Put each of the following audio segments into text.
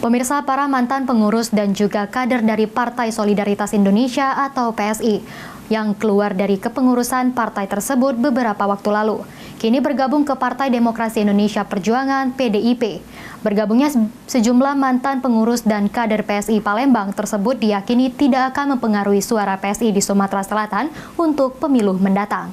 Pemirsa, para mantan pengurus dan juga kader dari Partai Solidaritas Indonesia atau PSI yang keluar dari kepengurusan partai tersebut beberapa waktu lalu, kini bergabung ke Partai Demokrasi Indonesia Perjuangan (PDIP). Bergabungnya sejumlah mantan pengurus dan kader PSI Palembang tersebut diyakini tidak akan mempengaruhi suara PSI di Sumatera Selatan untuk pemilu mendatang.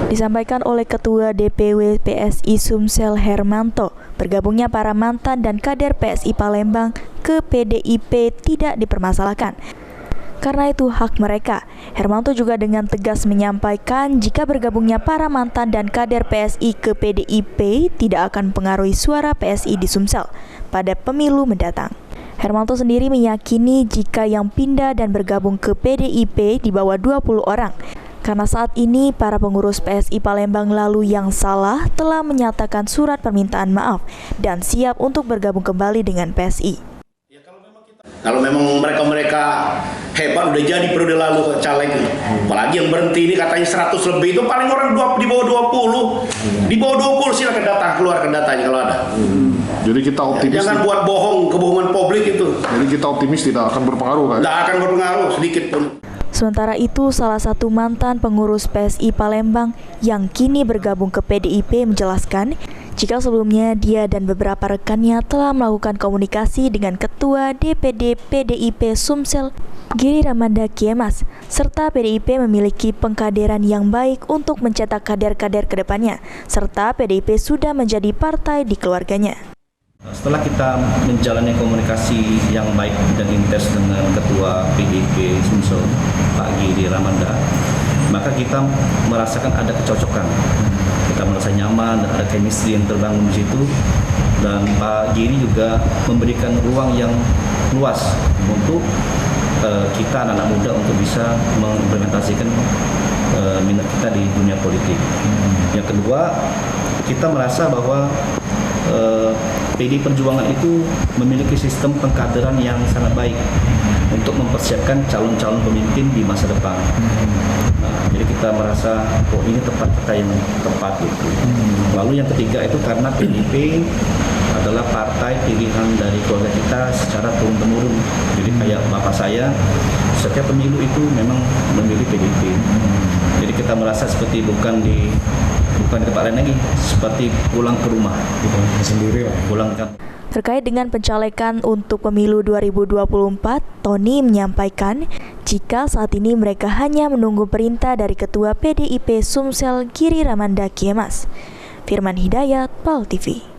Disampaikan oleh Ketua DPW PSI Sumsel Hermanto, bergabungnya para mantan dan kader PSI Palembang ke PDIP tidak dipermasalahkan. Karena itu hak mereka. Hermanto juga dengan tegas menyampaikan jika bergabungnya para mantan dan kader PSI ke PDIP tidak akan mempengaruhi suara PSI di Sumsel pada pemilu mendatang. Hermanto sendiri meyakini jika yang pindah dan bergabung ke PDIP di bawah 20 orang. Karena saat ini para pengurus PSI Palembang lalu yang salah telah menyatakan surat permintaan maaf dan siap untuk bergabung kembali dengan PSI. Kalau memang mereka hebat udah jadi periode lalu calegnya, apalagi yang berhenti ini katanya 100 lebih, itu paling orang di bawah 20, di bawah 20 silakan datang, keluarkan datanya kalau ada. Jadi kita optimis. Jangan buat kebohongan publik itu. Jadi kita optimis tidak akan berpengaruh kan? Tidak akan berpengaruh sedikit pun. Sementara itu, salah satu mantan pengurus PSI Palembang yang kini bergabung ke PDIP menjelaskan jika sebelumnya dia dan beberapa rekannya telah melakukan komunikasi dengan Ketua DPD PDIP Sumsel Giri Ramanda Kiemas, serta PDIP memiliki pengkaderan yang baik untuk mencetak kader-kader ke depannya, serta PDIP sudah menjadi partai di keluarganya. Setelah kita menjalani komunikasi yang baik dan intens dengan Ketua PDIP Sumsel, Pak Giri Ramanda, maka kita merasakan ada kecocokan. Kita merasa nyaman dan ada chemistry yang terbangun di situ. Dan Pak Giri juga memberikan ruang yang luas untuk kita anak-anak muda untuk bisa mengimplementasikan minat kita di dunia politik. Yang kedua, kita merasa bahwa PDI Perjuangan itu memiliki sistem pengkaderan yang sangat baik untuk mempersiapkan calon-calon pemimpin di masa depan. Jadi kita merasa ini tempat kita yang tepat gitu. Lalu yang ketiga itu karena PDIP adalah partai pilihan dari keluarga kita secara turun-temurun. Jadi kayak bapak saya, setiap pemilu itu memang memilih PDIP. Jadi kita merasa seperti bukan di tempat lain lagi, seperti pulang ke rumah, sendiri, pulang ke. Terkait dengan pencalekan untuk pemilu 2024, Tony menyampaikan jika saat ini mereka hanya menunggu perintah dari Ketua PDIP Sumsel Giri Ramanda Kiemas. Firman Hidayat, PAL TV.